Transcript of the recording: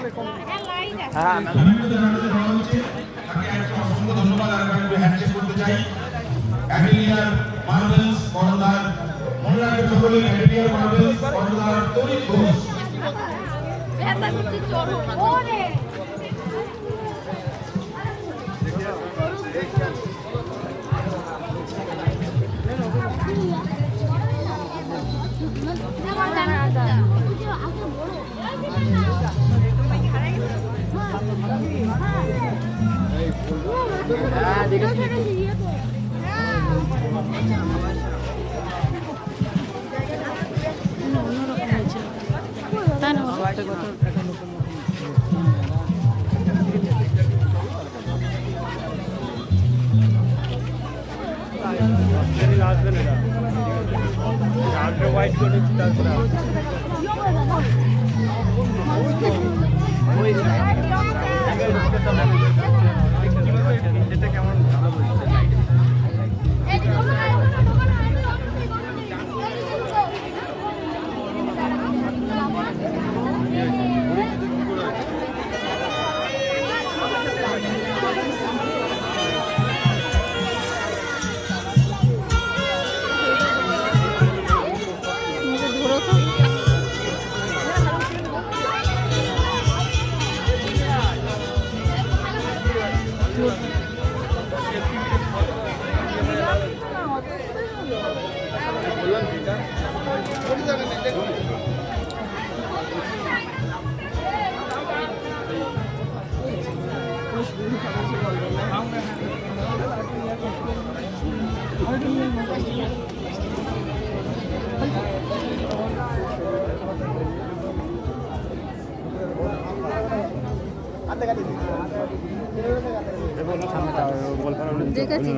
হ্যাঁ ধন্যবাদ। হ্যান্ডশেক করতে চাই অ্যাডেলিয়ার মার্বেলস কর্ণধার, মনে রাখবেন সকলে অ্যাডেলিয়ার মার্বেলস কর্ণধার তরিক ঘোষ। হোয়াইট করে তারপরে এটা কেমন ভালো বলছে দেখেছি